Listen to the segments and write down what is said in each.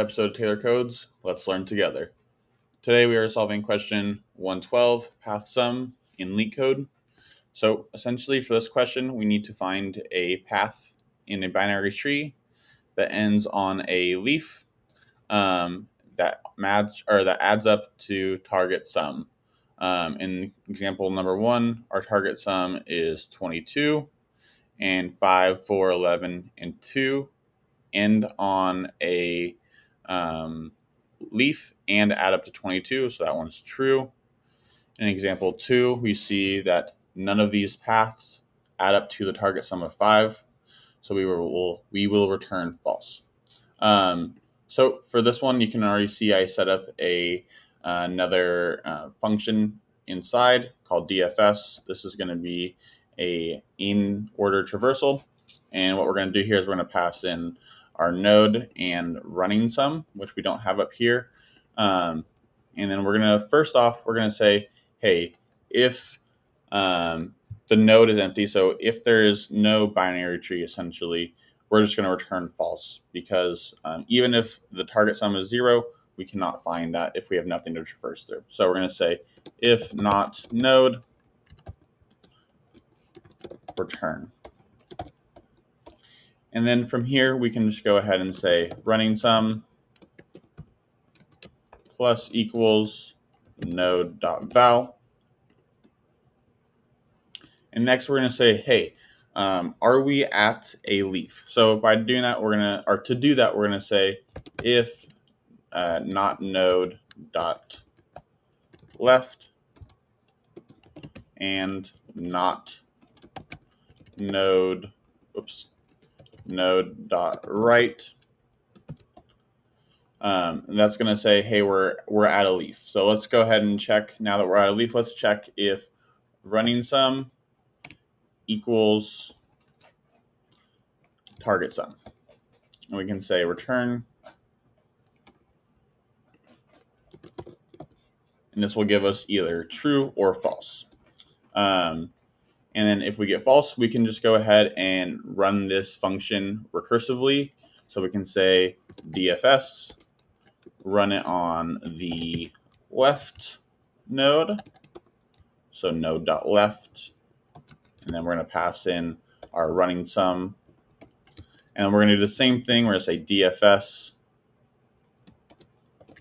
episode of Taylor Codes. Let's learn together. Today we are solving question 112, path sum in leetCode. So essentially for this question, we need to find a path in a binary tree that ends on a leaf that adds up to target sum. In example number 1, our target sum is 22, and 5, 4, 11, and 2 end on a leaf and add up to 22, so that one's true. In example 2, we see that none of these paths add up to the target sum of 5, so we will return false. So for this one, you can already see I set up another function inside called DFS. This is going to be a in order traversal, and what we're going to do here is we're going to pass in our node and running sum, which we don't have up here. And then we're going to say, hey, if the node is empty, so if there is no binary tree, essentially, we're just going to return false, because even if the target sum is 0, we cannot find that if we have nothing to traverse through. So we're going to say if not node, return. And then from here, we can just go ahead and say running sum plus equals node.val. And next we're going to say, hey, are we at a leaf? So by doing that, we're going to say if not node dot left and not node dot right. And that's going to say, hey, we're at a leaf. So let's go ahead and check. Now that we're at a leaf, let's check if running sum equals target sum. And we can say return. And this will give us either true or false. And then if we get false, we can just go ahead and run this function recursively. So we can say DFS, run it on the left node. So node.left. And then we're going to pass in our running sum. And we're going to do the same thing. We're going to say DFS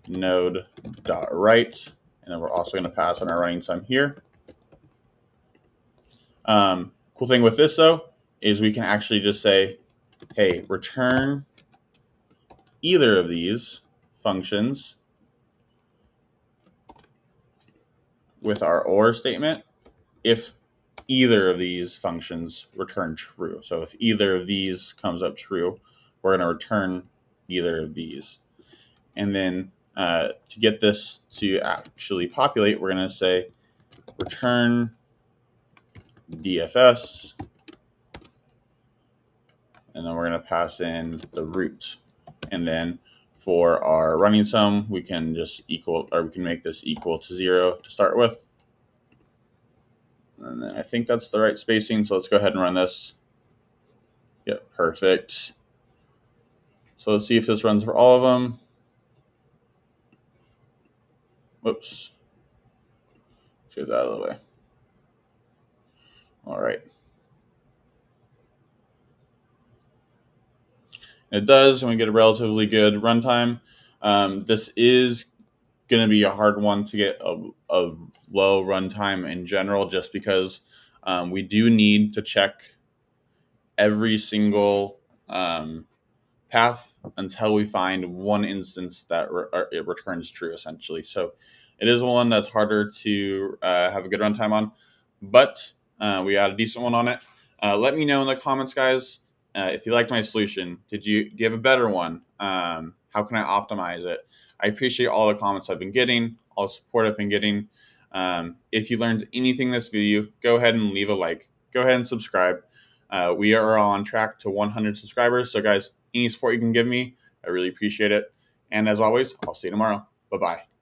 node.right. And then we're also going to pass in our running sum here. Cool thing with this, though, is we can actually just say, hey, return either of these functions with our OR statement if either of these functions return true. So if either of these comes up true, we're going to return either of these. And then to get this to actually populate, we're going to say return DFS, and then we're going to pass in the root. And then for our running sum, we can make this equal to 0 to start with. And then I think that's the right spacing, so let's go ahead and run this. Yep, perfect. So let's see if this runs for all of them. Whoops. Let's get that out of the way. All right. It does, and we get a relatively good runtime. This is going to be a hard one to get a low runtime in general, just because we do need to check every single path until we find one instance that it returns true, essentially. So it is one that's harder to have a good runtime on, but we got a decent one on it. Let me know in the comments, guys, if you liked my solution. Do you have a better one? How can I optimize it? I appreciate all the comments I've been getting, all the support I've been getting. If you learned anything in this video, go ahead and leave a like. Go ahead and subscribe. We are on track to 100 subscribers. So guys, any support you can give me, I really appreciate it. And as always, I'll see you tomorrow. Bye-bye.